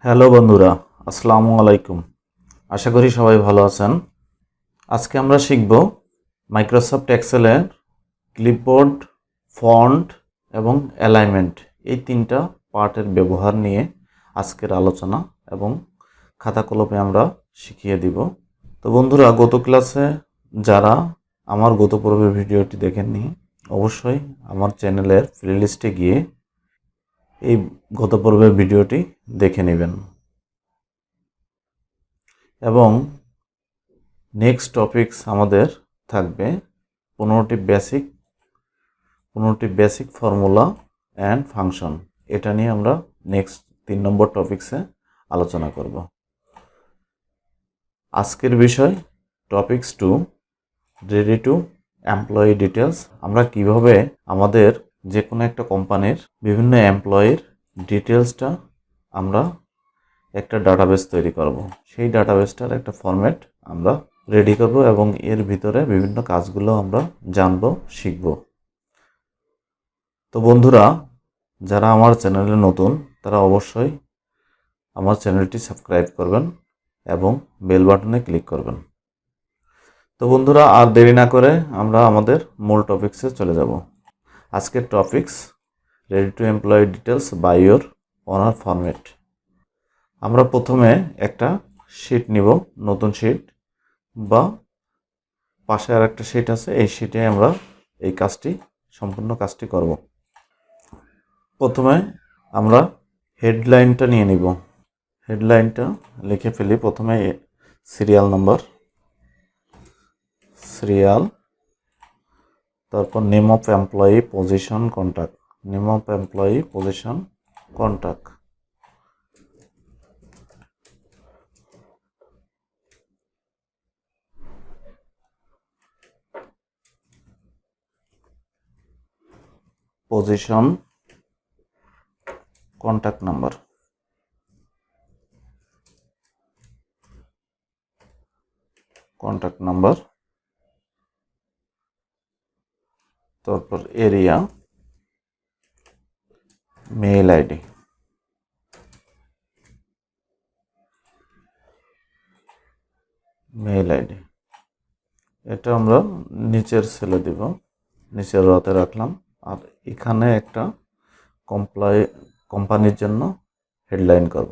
Hello বন্ধুরা, আসসালামু আলাইকুম। আশা করি সবাই ভালো আছেন। আজকে আমরা শিখব মাইক্রোসফট এক্সেলের ক্লিপবোর্ড, ফন্ট এবং অ্যালাইনমেন্ট এই তিনটা পার্টের ব্যবহার নিয়ে আজকের আলোচনা এবং খাতা কলমে আমরা শিখিয়ে দিব। তো বন্ধুরা, গত ক্লাসে যারা আমার গত পর্বের ভিডিওটি দেখেননি, অবশ্যই আমার চ্যানেলের প্লেলিস্টে গিয়ে এই গত পর্বের ভিডিওটি দেখে নেবেন। এবং নেক্সট টপিকস আমাদের থাকবে 15টি বেসিক ফর্মুলা অ্যান্ড ফাংশন। এটা নিয়ে আমরা নেক্সট 3 নম্বর টপিক্সে আলোচনা করব। আজকের বিষয় topics 2, ready to employee details. আমরা কিভাবে আমাদের যে কোনো একটা কোম্পানির বিভিন্ন এমপ্লয়ির ডিটেলসটা আমরা একটা ডাটাবেস তৈরি করব। সেই ডাটাবেসটার একটা ফরম্যাট আমরা রেডি করব এবং এর ভিতরে বিভিন্ন কাজগুলো আমরা জানব, শিখব। তো বন্ধুরা, যারা আমার চ্যানেলে নতুন তারা অবশ্যই আমার চ্যানেলটি সাবস্ক্রাইব করবেন এবং বেল বাটনে ক্লিক করবেন। তো বন্ধুরা, আর দেরি না করে আমরা আমাদের মূল টপিক্সে চলে যাব। আজকের topics ready to employee details by your owner format. আমরা প্রথমে একটা শিট নিব, নতুন শিট বা পাশে আর একটা শিট আছে, এই শিটে আমরা এই সম্পূর্ণ কাজটি করব। প্রথমে আমরা হেডলাইনটা নিয়ে নিব। হেডলাইনটা লিখে ফেলি। প্রথমে সিরিয়াল নাম্বার, তারপর name of employee, position, contact. Name of employee, position, contact. Position, contact number. তারপর এরিয়া, মেইল আইডি। এটা আমরা নিচের সেলে দিব, নিচের রতে রাখলাম। আর এখানে একটা কোম্পানির জন্য হেডলাইন করব।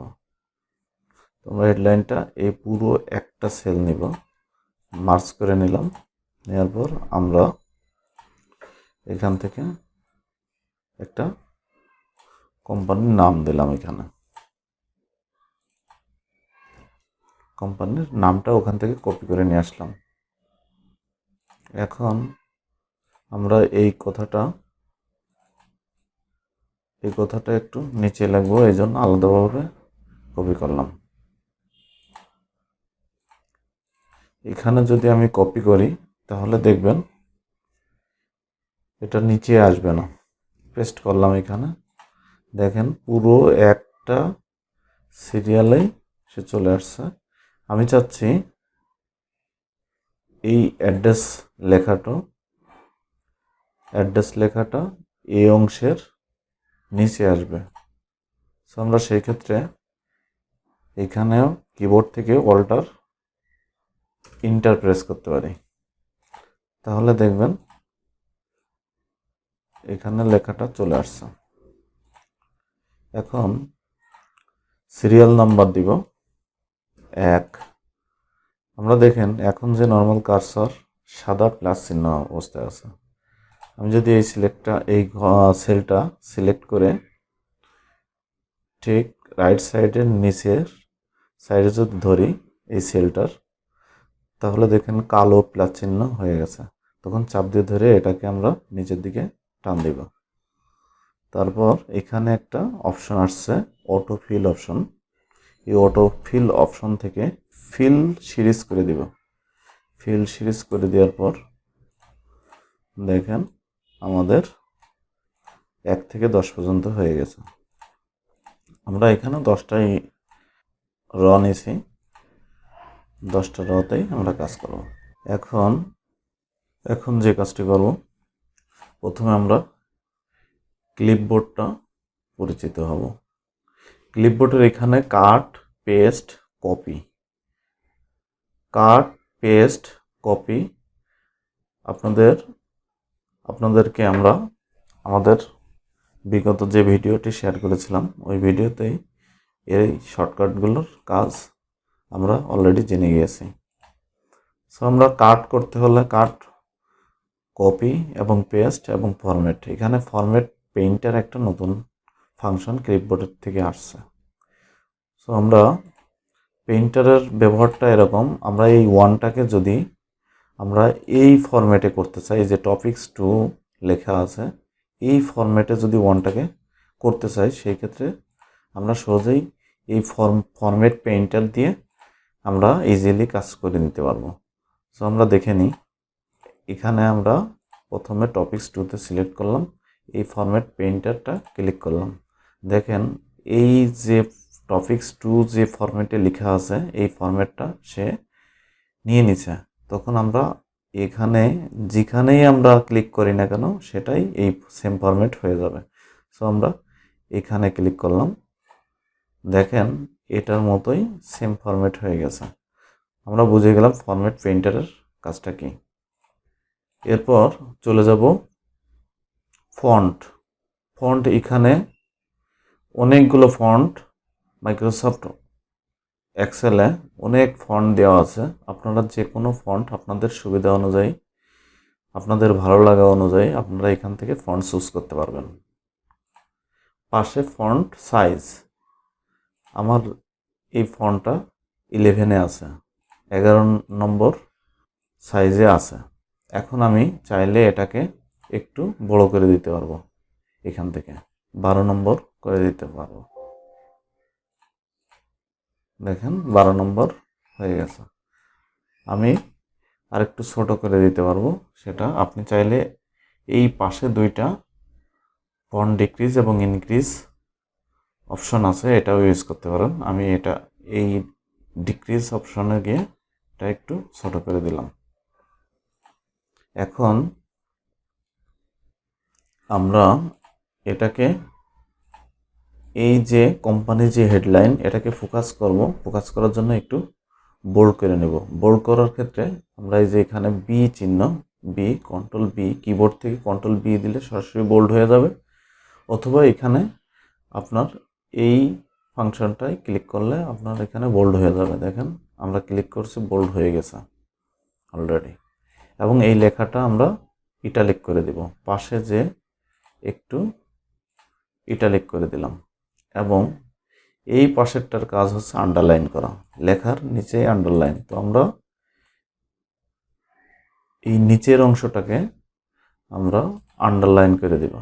তোমরা হেডলাইনটা এই পুরো একটা সেল নিব, মার্জ করে নিলাম। নেওয়ার পর আমরা এখান থেকে একটা কোম্পানির নাম দিলাম। এখানে কোম্পানির নামটা ওখান থেকে কপি করে নিয়ে আসলাম। এখন আমরা এই কথাটা একটু নিচে লিখবো, এই জন্য আলাদাভাবে কপি করলাম। এখানে যদি আমি কপি করি তাহলে দেখবেন এটা নিচে আসবে না। পেস্ট করলাম এখানে, দেখেন পুরো একটা সিরিয়ালেই সে চলে আসছে। আমি চাচ্ছি এই অ্যাড্রেস লেখাটা এই অংশের নিচে আসবে। সো আমরা সেই ক্ষেত্রে এখানেও কিবোর্ড থেকে অল্টার ইন্টার প্রেস করতে পারি। তাহলে দেখবেন এখানে লেখাটা চলে আসছে। এখন সিরিয়াল নাম্বার দিব 1। আমরা দেখেন এখন যে নর্মাল কার্সর সাদা প্লাস চিহ্ন অবস্থায় আছে। আমি যদি এই সেলটা সিলেক্ট করে ঠিক রাইট সাইডের নিচের সাইডে যদি ধরি এই সেলটার, তাহলে দেখেন কালো প্লাস চিহ্ন হয়ে গেছে। তখন চাপ দিয়ে ধরে এটাকে আমরা নিচের দিকে টান দিব। তারপর এখানে একটা অপশন আসছে, অটো ফিল অপশন। এই অটো ফিল অপশন থেকে ফিল সিরিজ করে দিব। ফিল সিরিজ করে দেওয়ার পর দেখেন আমাদের 1 থেকে 10 পর্যন্ত হয়ে গেছে। আমরা এখানে 10টাই র নিয়েছি, 10টা রতেই আমরা কাজ করব। এখন যে কাজটি করব, প্রথমে আমরা ক্লিপবোর্ডটা পরিচিত হব। ক্লিপবোর্ডের এখানে কাট, পেস্ট, কপি, কাট, পেস্ট, কপি আপনাদেরকে আমরা আমাদের বিগত যে ভিডিওটি শেয়ার করেছিলাম ওই ভিডিওতেই এই শর্টকাটগুলোর কাজ আমরা অলরেডি জেনে গিয়েছি। সো আমরা কাট করতে হলে কাট, কপি এবং পেস্ট এবং ফরম্যাট, এখানে ফরম্যাট পেইন্টার একটা নতুন ফাংশন ক্লিপবোর্ডের থেকে আসছে। সো আমরা পেইন্টারের ব্যবহারটা এরকম, আমরা এই ওয়ানটাকে যদি আমরা এই ফরম্যাটে করতে চাই, যে টপিকস 2 লেখা আছে এই ফরম্যাটে যদি ওয়ানটাকে করতে চাই, সেই ক্ষেত্রে আমরা সহজেই এই ফরম্যাট পেইন্টার দিয়ে আমরা ইজিলি কাজ করে নিতে পারবো। সো আমরা দেখে নিই, এখানে আমরা প্রথমে টপিকস 2তে সিলেক্ট করলাম, এই ফরম্যাট পেইন্টারটা ক্লিক করলাম। দেখেন এই যে টপিকস 2 যে ফরম্যাটে লেখা আছে এই ফরম্যাটটা সে নিয়ে নিছে। তখন আমরা এখানে যেখানেই আমরা ক্লিক করি না কেন সেটাই এই সেম ফরম্যাট হয়ে যাবে। সো আমরা এখানে ক্লিক করলাম, দেখেন এটার মতোই সেম ফরম্যাট হয়ে গেছে। আমরা বুঝে গেলাম ফরম্যাট পেইন্টারের কাজটা কি। এরপর চলে যাব ফন্ট। ফন্ট এখানে অনেকগুলো ফন্ট, মাইক্রোসফট এক্সেলে অনেক ফন্ট দেওয়া আছে। আপনারা যে কোনো ফন্ট আপনাদের সুবিধা অনুযায়ী, আপনাদের ভালো লাগা অনুযায়ী আপনারা এখান থেকে ফন্ট চুজ করতে পারবেন। পাশে ফন্ট সাইজ, আমার এই ফন্টটা 11-এ আছে, 11 নম্বর সাইজে আছে। এখন আমি চাইলে এটাকে একটু বড় করে দিতে পারবো, এখান থেকে 12 নম্বর করে দিতে পারবো। দেখেন 12 নম্বর হয়ে গেছে। আমি আরেকটু ছোট করে দিতে পারবো, সেটা আপনি চাইলে এই পাশে দুইটা ফন্ট ডিক্রিজ এবং ইনক্রিজ অপশন আছে, এটাও ইউজ করতে পারেন। আমি এটা এই ডিক্রিজ অপশনে গিয়ে এটা একটু ছোট করে দিলাম। এখন আমরা এটাকে এই যে কোম্পানির যে হেডলাইন এটাকে ফোকাস করব, ফোকাস করার জন্য একটু বোল্ড করে নেব। বোল্ড করার ক্ষেত্রে আমরা এই যে এখানে বি চিহ্ন, বি, কন্ট্রোল বি, কিবোর্ড থেকে কন্ট্রোল বি দিলে সরাসরি বোল্ড হয়ে যাবে, অথবা এখানে আপনার এই ফাংশনটায় ক্লিক করলে আপনার এখানে বোল্ড হয়ে যাবে। দেখেন আমরা ক্লিক করছি, বোল্ড হয়ে গেছে অলরেডি। এবং এই লেখাটা আমরা ইটালিক করে দিব, পাশে যে একটু ইটালিক করে দিলাম। এবং এই পাশেরটার কাজ হচ্ছে আন্ডারলাইন করা, লেখার নিচে আন্ডারলাইন। তো আমরা এই নিচের অংশটাকে আমরা আন্ডারলাইন করে দিব।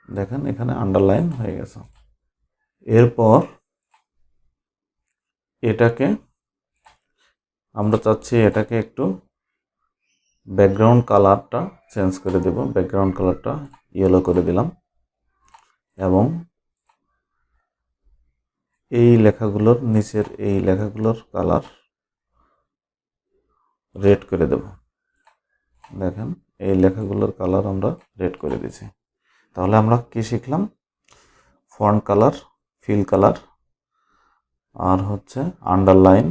দেখেন এখানে আন্ডারলাইন হয়ে গেছে। এরপর এটাকে আমরা চাচ্ছি এটাকে একটু ব্যাকগ্রাউন্ড কালারটা চেঞ্জ করে দেব, ব্যাকগ্রাউন্ড কালারটা ইয়েলো করে দিলাম এবং এই লেখাগুলোর নিচের এই লেখাগুলোর কালার রেড করে দেব। দেখেন এই লেখাগুলোর কালার আমরা রেড করে দিয়েছি। তাহলে আমরা কি শিখলাম? ফন্ট কালার, ফিল কালার, আর হচ্ছে আন্ডারলাইন,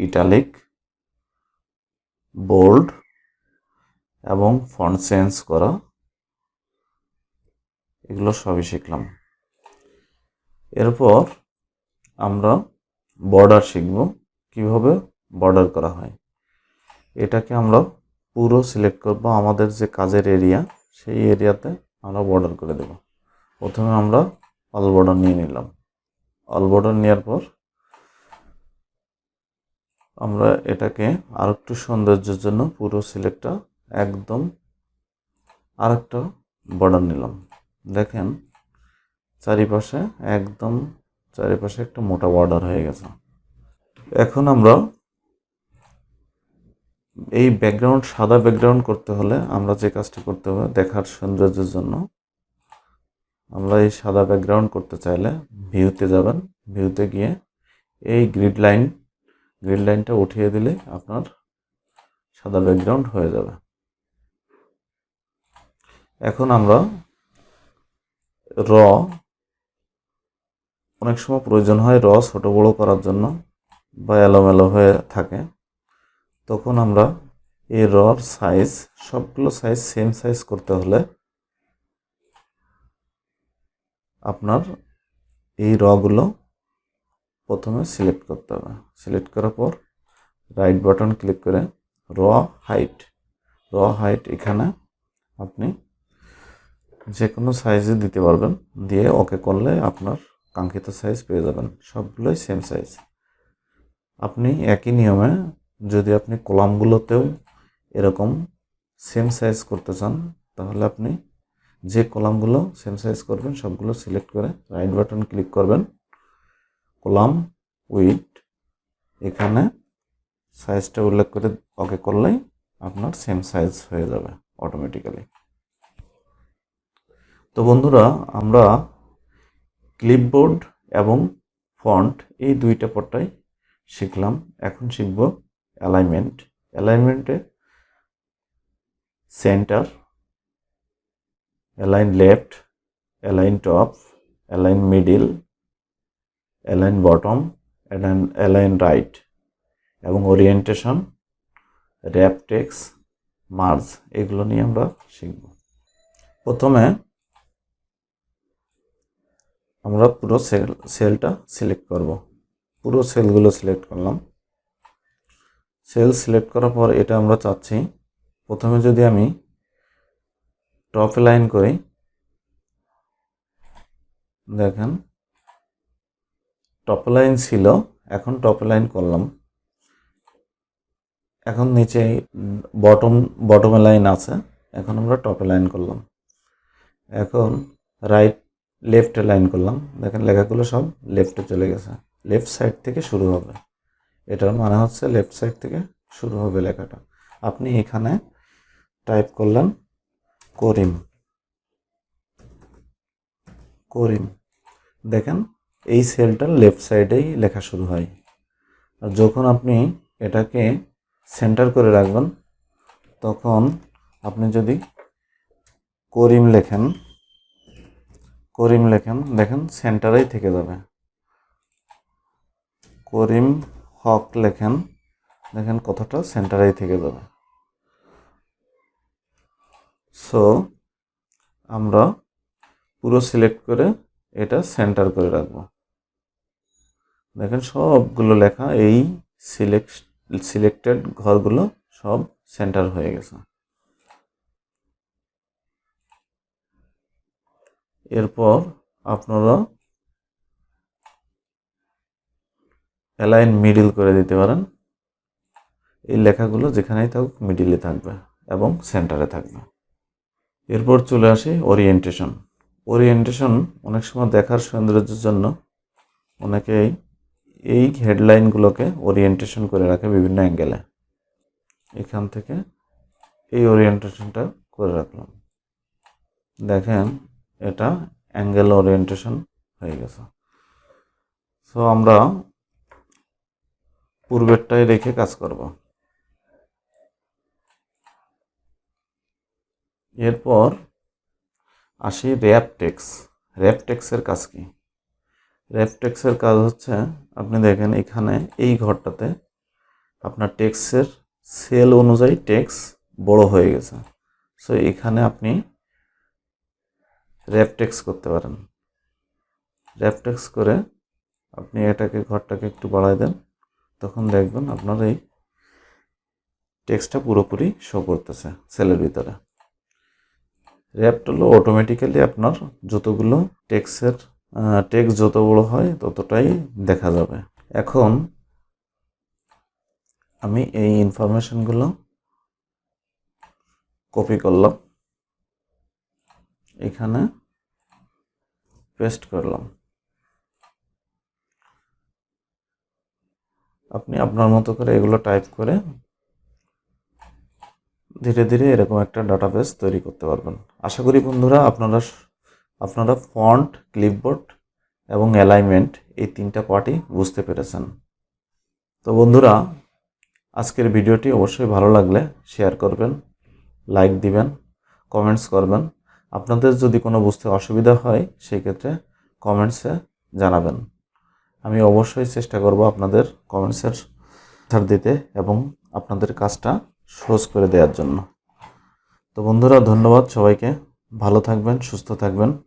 ইটালিক, বোল্ড এবং ফন্ট চেঞ্জ করা, এগুলো সবই শিখলাম। এরপর আমরা বর্ডার শিখব, কিভাবে বর্ডার করা হয়। এটাকে আমরা পুরো সিলেক্ট করব, আমাদের যে কাজের এরিয়া সেই এরিয়াতে আমরা বর্ডার করে দেব। প্রথমে আমরা অল বর্ডার নিয়ে নিলাম। অল বর্ডার নেওয়ার পর আমরা এটাকে আরেকটু সৌন্দর্যের জন্য পুরো সিলেক্টটা একদম আরেকটা বর্ডার নিলাম। দেখেন চারিপাশে একদম চারিপাশে একটা মোটা বর্ডার হয়ে গেছে। এখন আমরা এই ব্যাকগ্রাউন্ড, সাদা ব্যাকগ্রাউন্ড করতে হলে আমরা যে কাজটি করতে হবে, দেখার সৌন্দর্যের জন্য আমরা এই সাদা ব্যাকগ্রাউন্ড করতে চাইলে ভিউতে যাবেন, ভিউতে গিয়ে এই গ্রিড লাইনটা উঠিয়ে দিলে আপনার সাদা ব্যাকগ্রাউন্ড হয়ে যাবে। এখন আমরা অনেক সময় প্রয়োজন হয় ছোট বড় করার জন্য বা এলোমেলো হয়ে থাকে, তখন আমরা এই সাইজ সবগুলো সাইজ সেম সাইজ করতে হলে আপনার এই গুলো প্রথমে সিলেক্ট করতে হবে। সিলেক্ট করার পর রাইট বাটন ক্লিক করে হাইট এখানে আপনি যে কোনো সাইজে দিতে পারবেন, দিয়ে ওকে করলে আপনার কাঙ্ক্ষিত সাইজ পেয়ে যাবেন। সবগুলোই সেম সাইজ। আপনি একই নিয়মে যদি আপনি কলামগুলোতেও এরকম সেম সাইজ করতে চান, তাহলে আপনি যে কলামগুলো সেম সাইজ করবেন সবগুলো সিলেক্ট করে রাইট বাটন ক্লিক করবেন, কলাম উইথ এখানে সাইজটা উল্লেখ করে ওকে করলেই আপনার সেম সাইজ হয়ে যাবে অটোমেটিক্যালি। তো বন্ধুরা, আমরা ক্লিপবোর্ড এবং ফন্ট এই দুইটা পট্টাই শিখলাম। এখন শিখব অ্যালাইনমেন্ট। অ্যালাইনমেন্টে centre, align left, align top, align middle, align bottom, align right এবং ওরিয়েন্টেশন, র্যাপ টেক্সট, মার্জ, এগুলো নিয়ে আমরা শিখব। প্রথমে আমরা পুরো সেলটা সিলেক্ট করব। পুরো সেলগুলো সিলেক্ট করলাম। সেল সিলেক্ট করার পর এটা আমরা চাচ্ছি প্রথমে যদি আমি টপ লাইন করি, দেখেন টপ লাইন ছিল, এখন টপ লাইন করলাম। এখন নিচে বটম লাইন আছে, এখন আমরা টপ লাইন করলাম। এখন লেফট লাইন করলাম, দেখেন লেখাগুলো সব লেফটে চলে গেছে। লেফট সাইড থেকে শুরু হবে, এটার মানে হচ্ছে লেফট সাইড থেকে শুরু হবে লেখাটা। আপনি এখানে টাইপ করলেন করিম, দেখেন এই সেলটার লেফট সাইডেই লেখা শুরু হয়। আর যখন আপনি এটাকে সেন্টার করে রাখবেন, তখন আপনি যদি করিম লেখেন দেখেন সেন্টারেই থেকে যাবে। করিম হক লেখেন, দেখেন কতটা সেন্টারেই থেকে যাবে। সো আমরা পুরো সিলেক্ট করে এটা সেন্টার করে রাখবো। দেখেন সবগুলো লেখা এই সিলেক্টেড ঘরগুলো সব সেন্টার হয়ে গেছে। এরপর আপনারা অ্যালাইন মিডিল করে দিতে পারেন। এই লেখাগুলো যেখানেই থাকুক মিডিলে থাকবে এবং সেন্টারে থাকবে। এরপর চলে আসি ওরিয়েন্টেশন অনেক সময় দেখার সৌন্দর্যের জন্য অনেকেই এই হেডলাইনগুলোকে ওরিয়েন্টেশন করে রাখে বিভিন্ন অ্যাঙ্গেলে। এখান থেকে এই ওরিয়েন্টেশনটা করে রাখলাম, দেখেন এটা অ্যাঙ্গেল ওরিয়েন্টেশন হয়ে গেছে। সো আমরা পূর্বেরটাই রেখে কাজ করব। এরপর আসি র্যাপ টেক্সের কাজ কি? র্যাপ টেক্সের কাজ হচ্ছে, আপনি দেখেন এখানে এই ঘরটাতে আপনার টেক্সের সেল অনুযায়ী টেক্স বড় হয়ে গেছে। সো এখানে আপনি র্যাপ টেক্স করতে পারেন। র্যাপ টেক্স করে আপনি ঘরটাকে একটু বাড়ায় দেন, তখন দেখবেন আপনার এই টেক্সটটা পুরোপুরি শো করতেছে সেলের ভিতরে। র্যাপ হলো অটোমেটিক্যালি আপনার যতগুলো টেক্সট যত বড় হয় ততটাই দেখা যাবে। এখন আমি এই ইনফরমেশনগুলো কপি করলাম, এখানে পেস্ট করলাম। আপনি আপনার মতো করে এগুলো টাইপ করে ধীরে ধীরে এরকম একটা ডাটাবেস তৈরি করতে পারবেন। আশা করি বন্ধুরা আপনারা ফন্ট, ক্লিপবোর্ড এবং অ্যালাইনমেন্ট এই তিনটা পার্টই বুঝতে পেরেছেন। তো বন্ধুরা, আজকের ভিডিওটি অবশ্যই ভালো লাগলে শেয়ার করবেন, লাইক দিবেন, কমেন্টস করবেন। আপনাদের যদি কোনো বুঝতে অসুবিধা হয় সেই ক্ষেত্রে কমেন্টসে জানাবেন। আমি অবশ্যই চেষ্টা করব আপনাদের কমেন্টসের আনসার দিতে এবং আপনাদের কাজটা সহজ করে দেওয়ার জন্য। তো বন্ধুরা, ধন্যবাদ সবাইকে। ভালো থাকবেন, সুস্থ থাকবেন।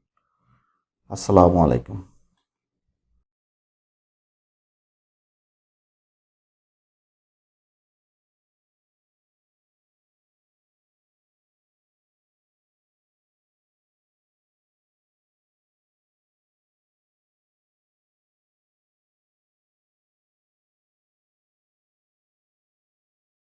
আসসালামু আলাইকুম।